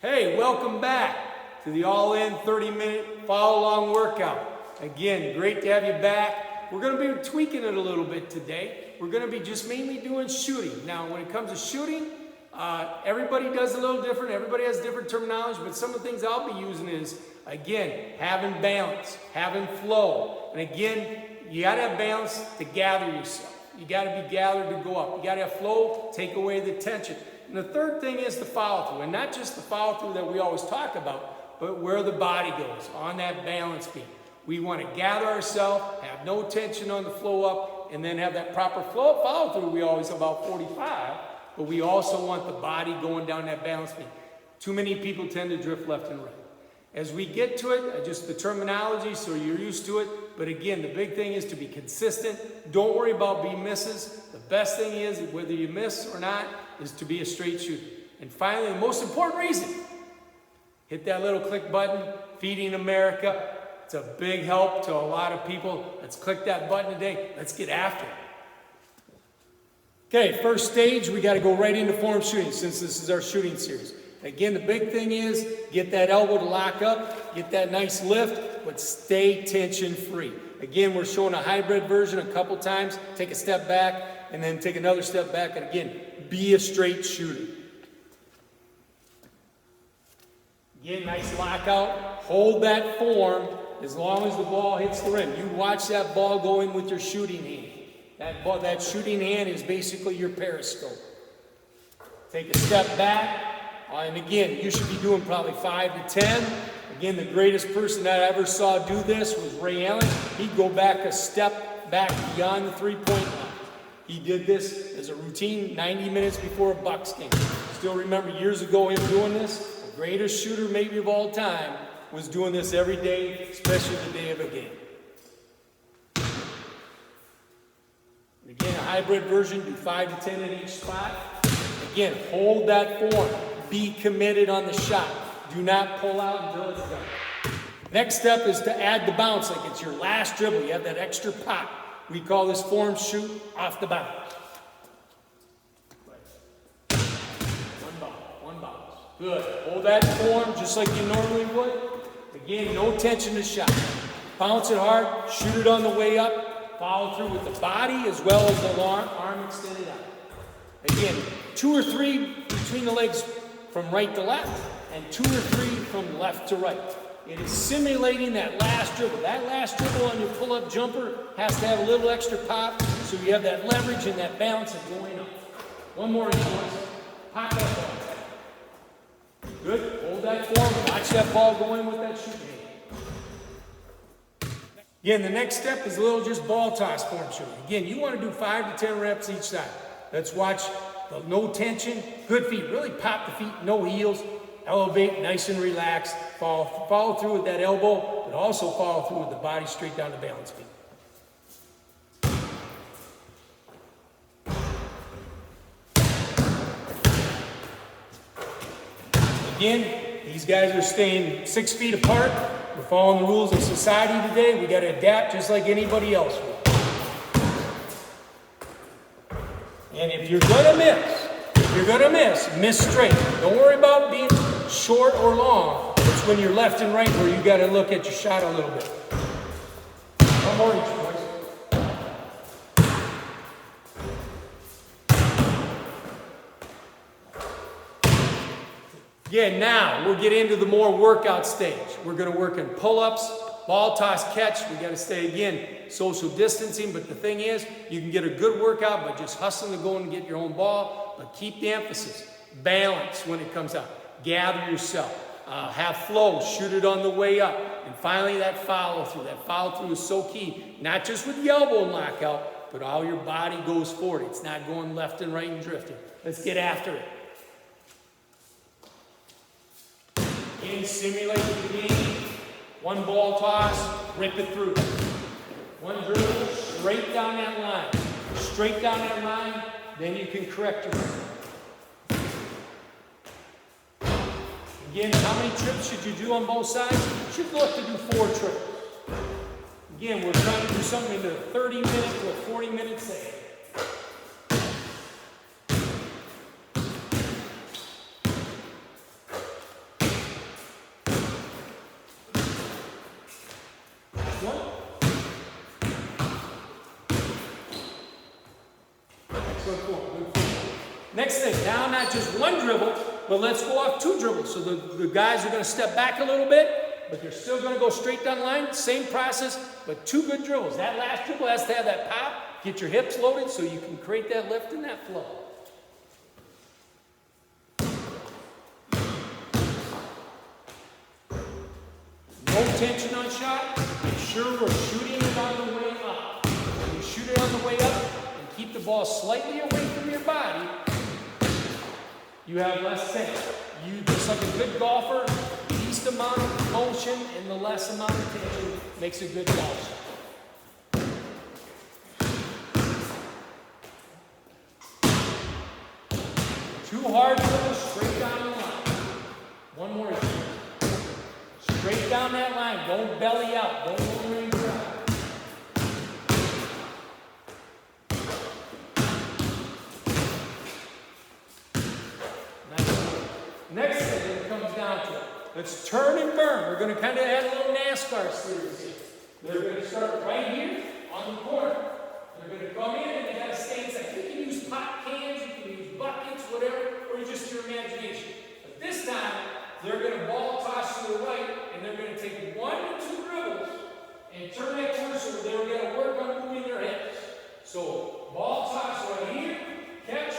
Hey, welcome back to the all-in 30-minute follow-along workout. Again, great to have you back. We're going to be tweaking it a little bit today. We're going to be just mainly doing shooting. Now, when it comes to shooting, everybody does a little different. Everybody has different terminology, but some of the things I'll be using is, again, having balance, having flow. And again, you got to have balance to gather yourself. You got to be gathered to go up. You got to have flow, take away the tension. And the third thing is the follow through, and not just the follow through that we always talk about, but where the body goes on that balance beam. We want to gather ourselves, have no tension on the flow up, and then have that proper flow follow through. We always about 45, but we also want the body going down that balance beam. Too many people tend to drift left and right. As we get to it, just the terminology, so you're used to it. But again, the big thing is to be consistent. Don't worry about being misses. The best thing is, whether you miss or not, is to be a straight shooter. And finally, the most important reason, hit that little click button, Feeding America. It's a big help to a lot of people. Let's click that button today. Let's get after it. Okay, first stage, we got to go right into form shooting since this is our shooting series. Again, the big thing is get that elbow to lock up, get that nice lift, but stay tension free. Again, we're showing a hybrid version a couple times. Take a step back and then take another step back. And again, be a straight shooter. Again, nice lockout. Hold that form as long as the ball hits the rim. You watch that ball go in with your shooting hand. That shooting hand is basically your periscope. Take a step back. And again, you should be doing probably 5 to 10. Again, the greatest person that I ever saw do this was Ray Allen. He'd go back a step back beyond the three-point line. He did this as a routine 90 minutes before a Bucks game. Still remember years ago him doing this. The greatest shooter maybe of all time was doing this every day, especially the day of a game. And again, a hybrid version, do 5 to 10 at each spot. Again, hold that form. Be committed on the shot. Do not pull out until it's done. Next step is to add the bounce like it's your last dribble. You have that extra pop. We call this form shoot off the bounce. One bounce. Good. Hold that form just like you normally would. Again, no tension to shot. Bounce it hard. Shoot it on the way up. Follow through with the body as well as the arm extended out. Again, 2 or 3 between the legs from right to left, and 2 or 3 from left to right. It is simulating that last dribble. That last dribble on your pull-up jumper has to have a little extra pop, so you have that leverage and that balance of going up. One more, boys. Pop that ball. Good. Hold that form. Watch that ball go in with that shooting hand. Again, the next step is a little just ball toss form shooting. Again, you want to do 5 to 10 reps each side. Let's watch. No tension, good feet. Really pop the feet, no heels. Elevate, nice and relaxed. Follow through with that elbow, but also follow through with the body straight down the balance beam. Again, these guys are staying 6 feet apart. We're following the rules of society today. We got to adapt just like anybody else will. And if you're gonna miss straight. Don't worry about being short or long. It's when you're left and right where you gotta look at your shot a little bit. One more each, boys. Yeah, now we'll get into the more workout stage. We're gonna work in pull-ups, ball toss catch. We gotta stay, again, social distancing, but the thing is, you can get a good workout by just hustling to go and get your own ball, but keep the emphasis. Balance when it comes out. Gather yourself. Have flow. Shoot it on the way up. And finally, that follow through. That follow through is so key. Not just with the elbow knockout, but all your body goes forward. It's not going left and right and drifting. Let's get after it. Again, simulate the game. One ball toss, rip it through. One dribble, straight down that line. Straight down that line, then you can correct yourself. Again, how many trips should you do on both sides? You should look to do 4 trips. Again, we're trying to do something into 30 minutes to a 40-minute set. Next thing, now not just one dribble, but let's go off 2 dribbles. So the guys are going to step back a little bit, but they're still going to go straight down the line. Same process, but 2 good dribbles. That last dribble has to have that pop. Get your hips loaded so you can create that lift and that flow. No tension on shot. Make sure we're shooting it on the way up. When you shoot it on the way up and keep the ball slightly away from your body, you have less tension. You, just like a good golfer, the least amount of motion and the less amount of tension makes a good golf shot. Two hard dribbles straight down the line. One more. Straight down that line. Don't belly out. Don't over and drive. Next thing it comes down to it. Let's turn and burn. We're going to kind of add a little NASCAR series here. They're going to start right here on the corner. They're going to come in and they got to stay inside. You can use pot cans, you can use buckets, whatever, or just your imagination. But this time, they're going to ball toss to the right, and they're going to take 1 to 2 dribbles and turn that cursor. They're going to work on moving their hips. So, ball toss right here, catch,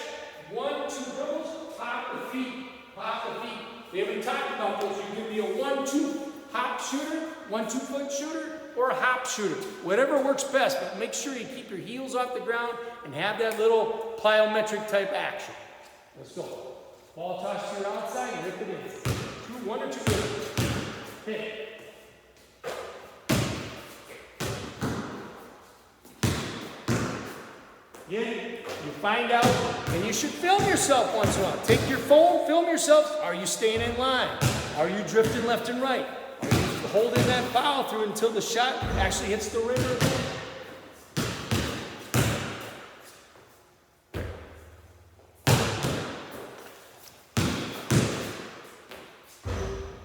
1, 2 dribbles, pop the feet, pop the feet. We haven't talked about this. You can be a 1-2 hop shooter, 1-2 foot shooter, or a hop shooter. Whatever works best, but make sure you keep your heels off the ground and have that little plyometric type action. Let's go. Ball toss to your outside and rip it in. 1 or 2 dribbles. Hit. Again, you find out, and you should film yourself once in a while. Take your phone, film yourself. Are you staying in line? Are you drifting left and right? Are you holding that foul through until the shot actually hits the rim or the rim?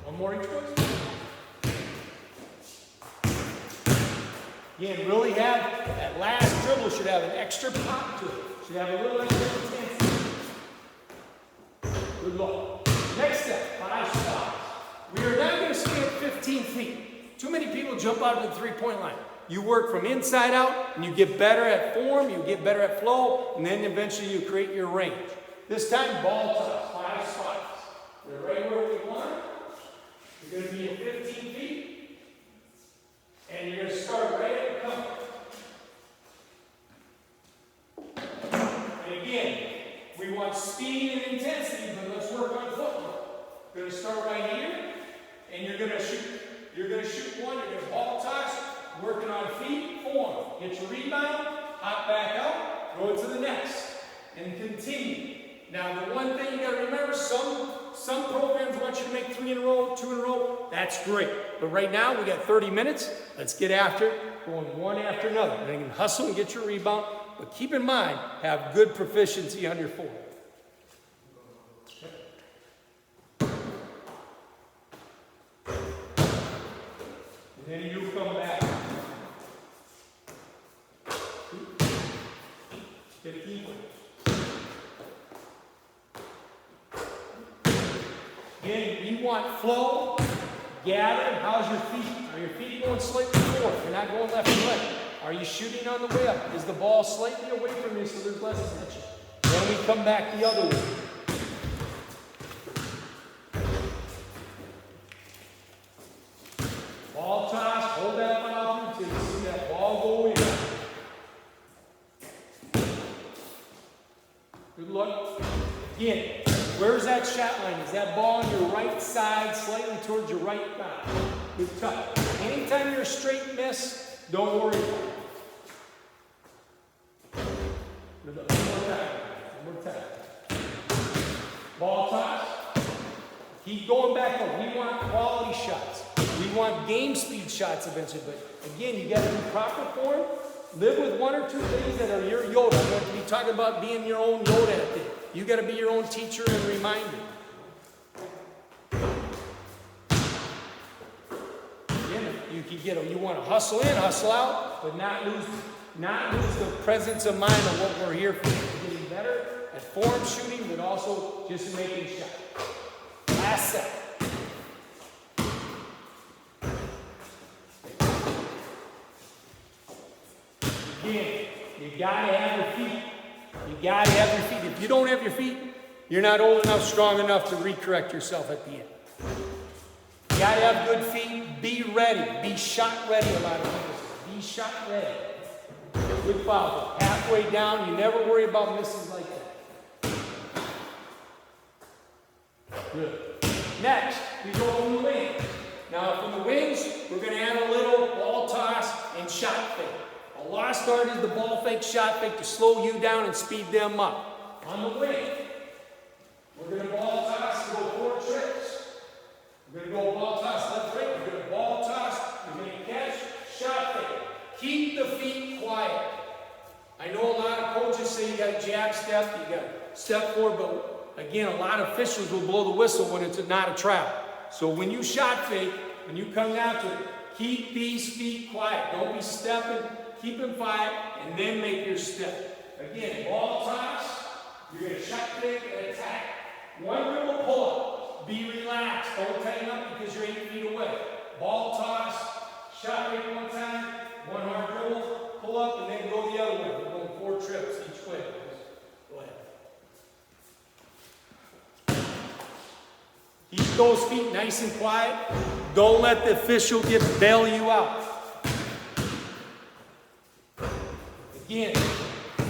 One more each way. Again, really have that last dribble should have an extra pop to it. Should have a little extra intensity. Good luck. Next step, 5 spots. We are now going to stay at 15 feet. Too many people jump out of the 3-point line. You work from inside out, and you get better at form, you get better at flow, and then eventually you create your range. This time, ball toss, 5 spots. We're right where we want it. You're going to be at 15 feet, and you're going to start right at the cover. And again, we want speed and intensity, but let's work on footwork. We're going to start right here, and you're going to shoot. You're going to shoot one, you're going to ball toss, working on feet, form. Get your rebound, hop back out, go to the next, and continue. Now, the one thing you got to remember, some programs want you to make 3 in a row, 2 in a row. That's great. But right now, we got 30 minutes. Let's get after it, going one after another. And you can hustle and get your rebound. But keep in mind, have good proficiency on your form. And then you come back. 15 points. Again, we want flow, gather. How's your feet? Are your feet going slightly forward? You're not going left and right. Are you shooting on the way up? Is the ball slightly away from you so there's less tension? Then we come back the other way. Ball toss, hold that ball through till you see that ball go in. Good luck. Again, where's that shot line? Is that ball on your right side, slightly towards your right thigh? Good touch. Anytime you're a straight miss, don't worry about it. Good luck. One more time. Ball toss. Keep going back up. We want quality shots. We want game speed shots eventually, but again, you got to do proper form. Live with 1 or 2 things that are your Yoda. I'm going to be talking about being your own Yoda at this. You got to be your own teacher and reminder. Again, you want to hustle in, hustle out, but not lose the presence of mind of what we're here for. Getting better. better at form shooting, but also just making shots. Last set. Again, you gotta have your feet. You gotta have your feet. If you don't have your feet, you're not old enough, strong enough to recorrect yourself at the end. You gotta have good feet. Be ready. Be shot ready a lot of times. Be shot ready. Good follow. Halfway down, you never worry about misses like that. Good. Next, we go from the wings. Now from the wings, we're going to add a little ball toss and shot fake. A lost art is the ball fake, shot fake to slow you down and speed them up. On the wing, we're going to ball toss and go 4 trips. We're going to go ball toss left, right. We're going to ball toss. We're going to catch, shot fake. Keep the feet quiet. I know a lot of coaches say you got to jab step, you got to step forward, but again, a lot of officials will blow the whistle when it's not a trap. So when you shot fake, when you come down to it, keep these feet quiet. Don't be stepping, keep them quiet, and then make your step. Again, ball toss, you're going to shot fake and attack. One dribble pull up. Be relaxed. Don't tighten up because you're 8 feet away. Ball toss, shot fake one time, one hard dribble, pull up, and then go the other way. We're going 4 trips each way. Go ahead. Keep those feet nice and quiet. Don't let the official bail you out. Again,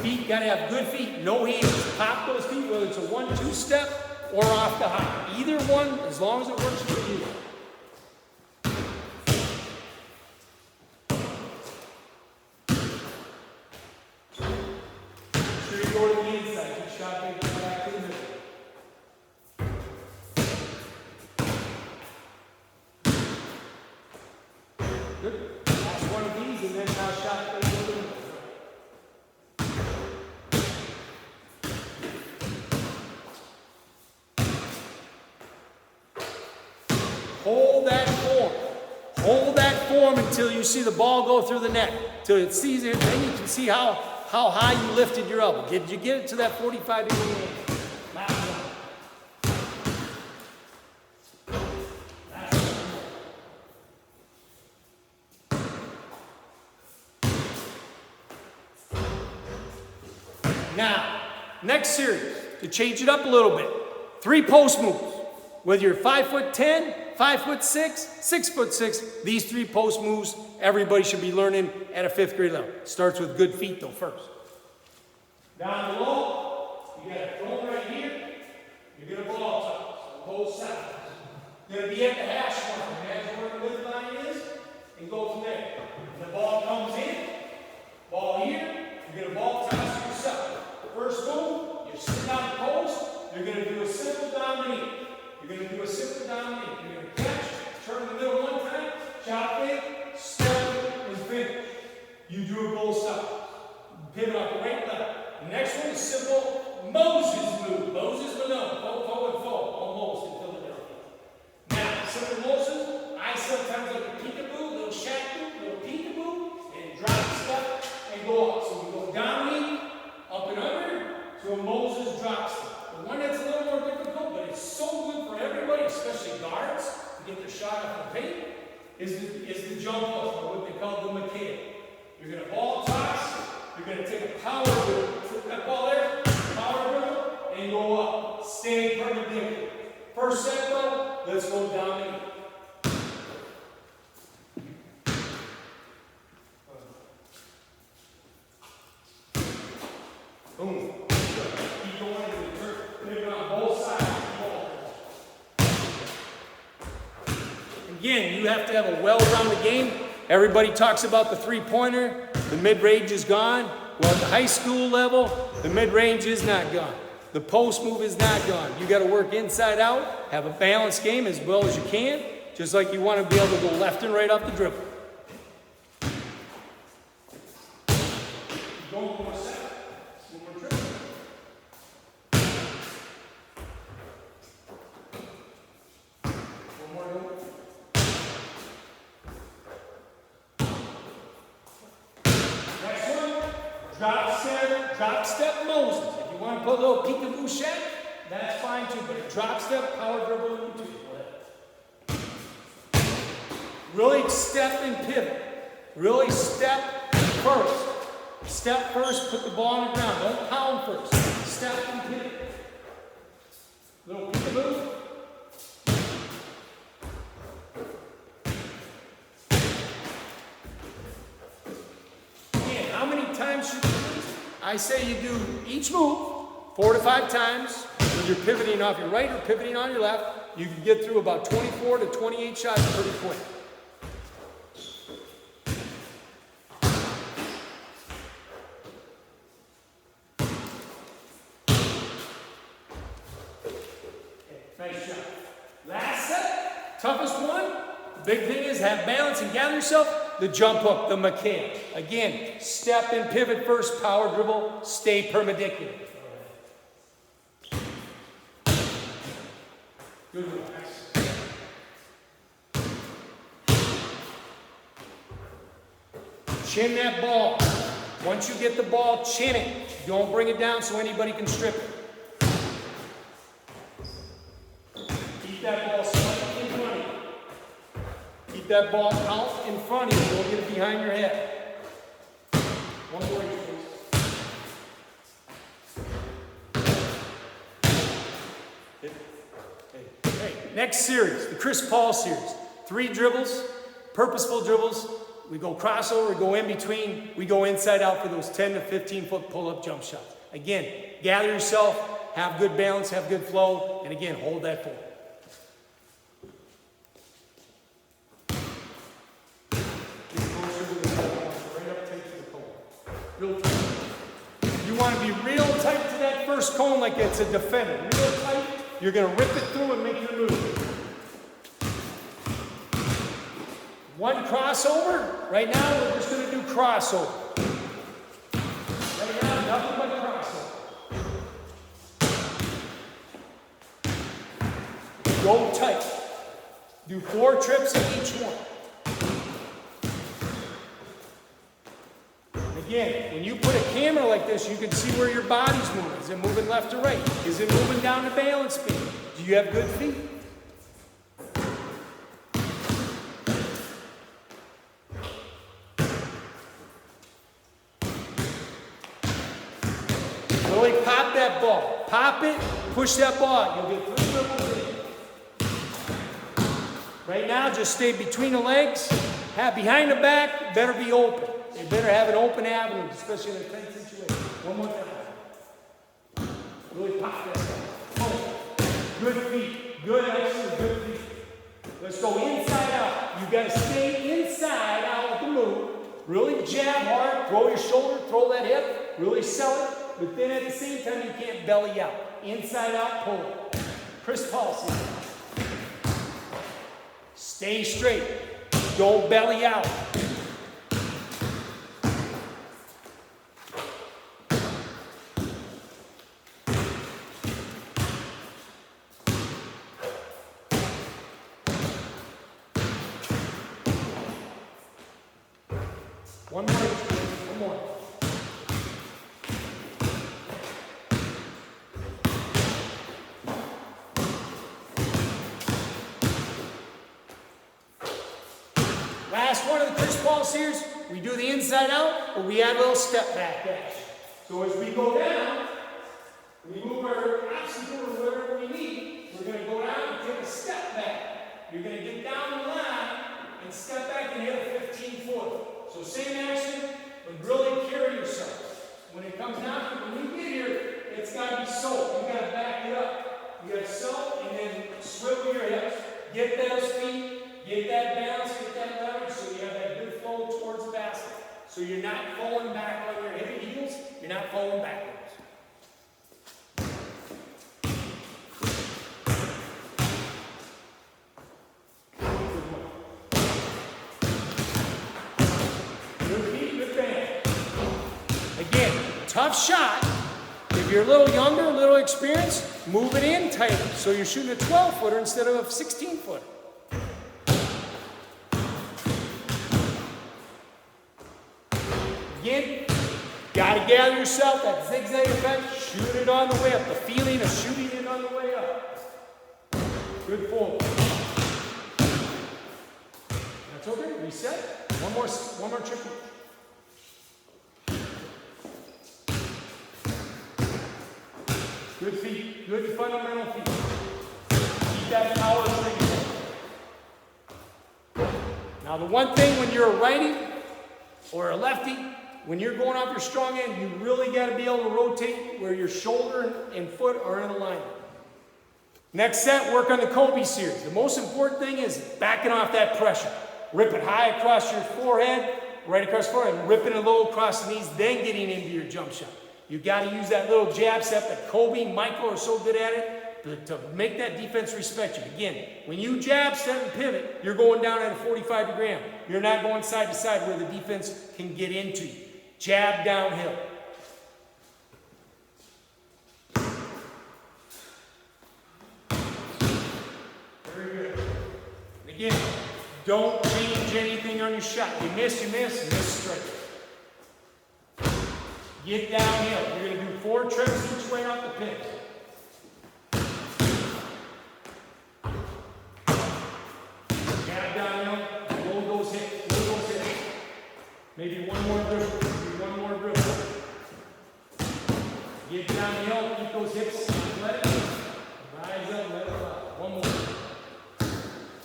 feet got to have good feet, no hands. Pop those feet, whether it's a 1-2 step or off the hop. Either one, as long as it works for you. Go to the inside, keep shot fake, go back to the middle. Good. Last one of these, and then now shot fake to the middle. Hold that form. Hold that form until you see the ball go through the net. Until it sees it, then you can see how high you lifted your elbow. Did you get it to that 45-degree angle? Last one. Last one. Now, next series, to change it up a little bit, 3 post moves. Whether you're 5'10", 5'6", 6'6", these 3 post moves, everybody should be learning at a 5th grade level. Starts with good feet though first. Down below, you got a throw right here. You're going to ball toss on both sides. You're going to be at the hash mark. Imagine where the midline is, and go from there. When the ball comes in, ball here, you're going to ball toss yourself. First move, you're sitting on the post. You're going to do a simple dominate. You're going to do a simple dominate. You're going to catch, turn the middle one time, chop fake, step, and finish. You do it both sides. Pivot off the right, left. The next one is simple Moses move. Moses Malone. Forward, almost until the middle. Now, simple Moses, I sometimes like a peekaboo, little shack move, little peekaboo, and drop step and go up. So we go dominate, up and under, to a Moses drop step. The one that's a little more difficult, but it's so good for everybody, especially guards, to get their shot off the paint, is the jump up, or what they call the McHale. You're going to ball toss, you're going to take a power dribble, put that ball there, power dribble, and go up. Stay perpendicular. First set though, let's go dominate. Boom. Keep going and turn. Pivot on both sides of the ball. Again, you have to have a well-rounded game. Everybody talks about the three-pointer. The mid-range is gone. Well, at the high school level, the mid-range is not gone. The post move is not gone. You got to work inside out, have a balanced game as well as you can, just like you want to be able to go left and right off the dribble. Keep going for a second. One more triple. One more dribble. Next one, drop step Moses. If you want to put a little peekaboo shot, that's fine too, but a drop step, power dribble in between. Really step and pivot. Really step first. Step first, put the ball on the ground. Don't pound first. Step and pivot. Little peekaboo. Again, how many times should you do this? I say you do each move 4 to 5 times. When you're pivoting off your right or pivoting on your left, you can get through about 24 to 28 shots pretty quick. Nice job. Last set, toughest one. The big thing is have balance and gather yourself. The jump hook, the McHale. Again, step and pivot first, power dribble, stay perpendicular. Good one. Chin that ball. Once you get the ball, chin it. Don't bring it down so anybody can strip it. Keep that ball slightly in front of you. Keep that ball out in front of you. Don't get it behind your head. One more, please. Okay. Next series, the Chris Paul series. 3 dribbles, purposeful dribbles. We go crossover, we go in between, we go inside out for those 10 to 15 foot pull-up jump shots. Again, gather yourself, have good balance, have good flow, and again, hold that pull. Real tight. You want to be real tight to that first cone like it's a defender. Real tight, you're going to rip it through and make your move. One crossover. Right now, we're just going to do crossover. Right now, nothing but crossover. Go tight. Do 4 trips in each one. Again, when you put a camera like this, you can see where your body's moving. Is it moving left or right? Is it moving down the balance beam? Do you have good feet? Really pop that ball. Pop it, push that ball out. You'll get 3 dribbles in. Right now, just stay between the legs. Have behind the back, better be open. You better have an open avenue, especially in a tight situation. One more time. Really pop that ball. Good feet. Good, excellent, good feet. Let's go inside out. You got to stay inside out with the move. Really jab hard. Throw your shoulder, throw that hip. Really sell it. But then at the same time, you can't belly out. Inside out, pull it. Chris Paul. Stay straight. Don't belly out. One more. One more. Last one of the Chris Paul series, we do the inside out, or we add a little step back dash. So as we go down, we move our obstacle or whatever we need. We're going to go down and take a step back. You're going to get down the line and step back and hit a 15-footer. So same action, but really carry yourself. When it comes down, when you get here, it's got to be soaked. You got to back it up. You got to soak and then swivel your hips. Get those feet. Get that balance, get that leverage, so you have that good flow towards the basket. So you're not falling back on your heavy heels, you're not falling backwards. Good feet, good band. Again, tough shot. If you're a little younger, a little experienced, move it in tighter. So you're shooting a 12-footer instead of a 16-footer. Again, got to gather yourself, that zigzag effect. Shoot it on the way up. The feeling of shooting it on the way up. Good forward. That's okay. Reset. One more triple. Good feet. Good fundamental feet. Keep that power strength. Now the one thing when you're a righty or a lefty, when you're going off your strong end, you really got to be able to rotate where your shoulder and foot are in alignment. Next set, work on the Kobe series. The most important thing is backing off that pressure. Rip it high across your forehead, right across the forehead, ripping it low across the knees, then getting into your jump shot. You got to use that little jab step that Kobe, Michael are so good at it to make that defense respect you. Again, when you jab, step, and pivot, you're going down at a 45-degree angle. You're not going side to side where the defense can get into you. Jab downhill. Very good. And again, don't change anything on your shot. You miss, straight. Get downhill. You're going to do 4 trips each way off the pin. Jab downhill, roll those hips, Maybe one more dribble. Get downhill, keep those hips athletic. Rise up, let it fly. One more.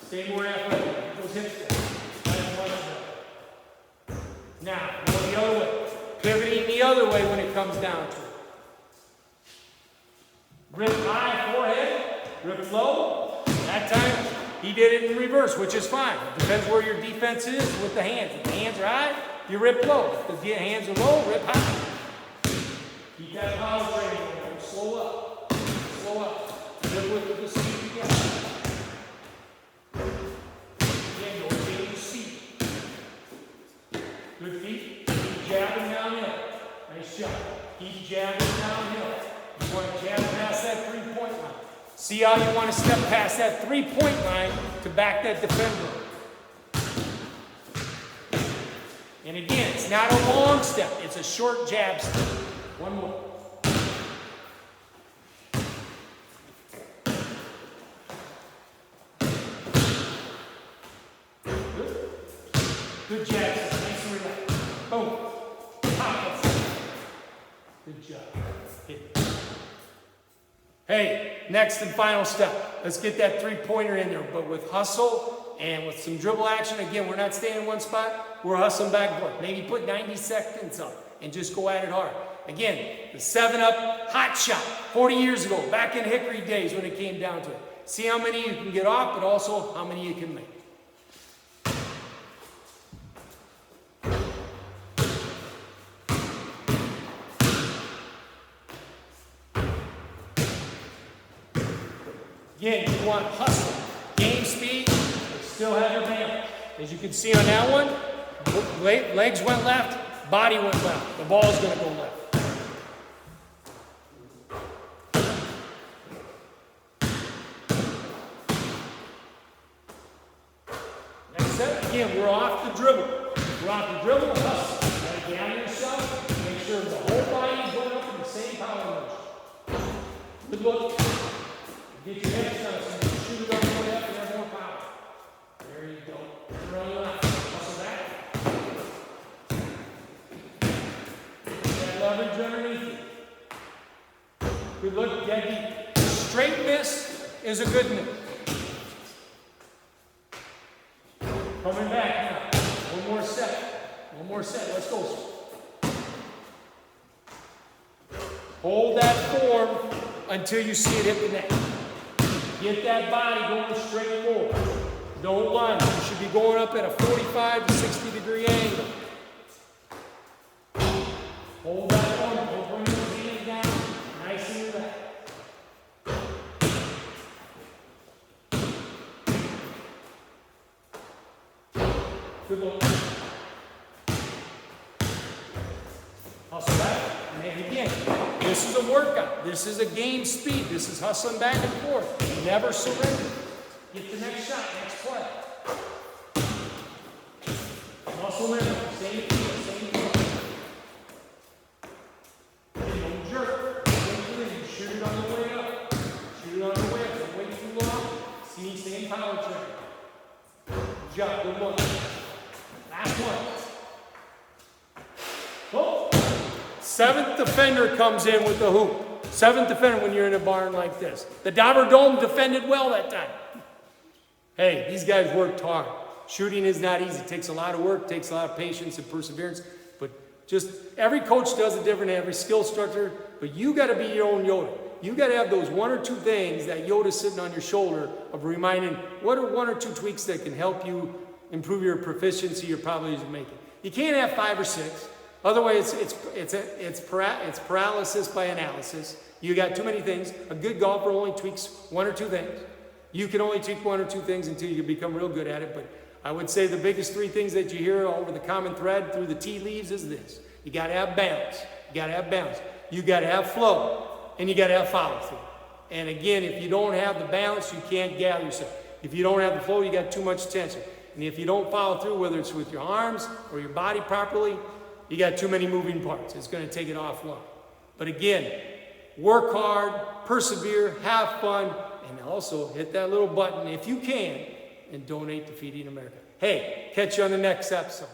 Stay more athletic. Keep those hips down. Now, go the other way. Pivoting the other way when it comes down to it. Grip high forehead, grip low. That time, he did it in reverse, which is fine. It depends where your defense is with the hands. If the hands are high, you rip low. If the hands are low, rip high. Keep that power training going. Slow up. Grip with the speed you get. Again, go change your seat. Good feet. Keep jabbing downhill. Nice job. Keep jabbing downhill. You want to jab past that 3-point line. See how you want to step past that 3-point line to back that defender. And again, it's not a long step. It's a short jab step. One more. Good jab. Nice and relaxed. Boom. Pop. Good job. Hit. Hey, next and final step. Let's get that 3-pointer in there, but with hustle and with some dribble action. Again, we're not staying in one spot. We're hustling back and forth. Maybe put 90 seconds up and just go at it hard. Again, the 7-up hot shot 40 years ago, back in Hickory days when it came down to it. See how many you can get off, but also how many you can make. Again, you want hustle, game speed, but still have your balance. As you can see on that one, legs went left, body went left. The ball's going to go left. Next set, again, we're off the dribble. Hustle. Gotta get out of yourself. Make sure the whole body is going up in the same power motion. Good look. Get your hips done so you can shoot it all the way up and have more power. There you go. Run left. Hustle back. That leverage underneath you. Good look. Dead deep. Straight miss is a good miss. Coming back now. One more set. Let's go. Hold that form until you see it hit the net. Get that body going straight forward. Don't lunge. You should be going up at a 45 to 60 degree angle. Hold that form. Don't bring those hands down. Nice and relaxed. Good look. Hustle back. And then again, this is a workout. This is a game speed. This is hustling back and forth. Never surrender. Get the next shot, next play. Muscle in. Same feel, same feel. Don't jerk. Don't See, same power training. Good job, good one. Last one. Oh. Seventh defender comes in with the hoop. Seventh defender when you're in a barn like this. The Dauber Dome defended well that time. Hey, these guys worked hard. Shooting is not easy. It takes a lot of work, takes a lot of patience and perseverance. But just every coach does it different, every skill structure. But you got to be your own Yoda. You got to have those one or two things that Yoda's sitting on your shoulder of reminding what are one or two tweaks that can help you improve your proficiency, your probabilities of making. You can't have 5 or 6. Otherwise, it's paralysis by analysis. You got too many things. A good golfer only tweaks 1 or 2 things. You can only tweak 1 or 2 things until you become real good at it. But I would say the biggest 3 things that you hear over the common thread through the tea leaves is this. You got to have balance. You got to have balance. You got to have flow. And you got to have follow through. And again, if you don't have the balance, you can't gather yourself. If you don't have the flow, you got too much tension. And if you don't follow through, whether it's with your arms or your body properly, you got too many moving parts. It's going to take it offline. But again, work hard, persevere, have fun, and also hit that little button if you can and donate to Feeding America. Hey, catch you on the next episode.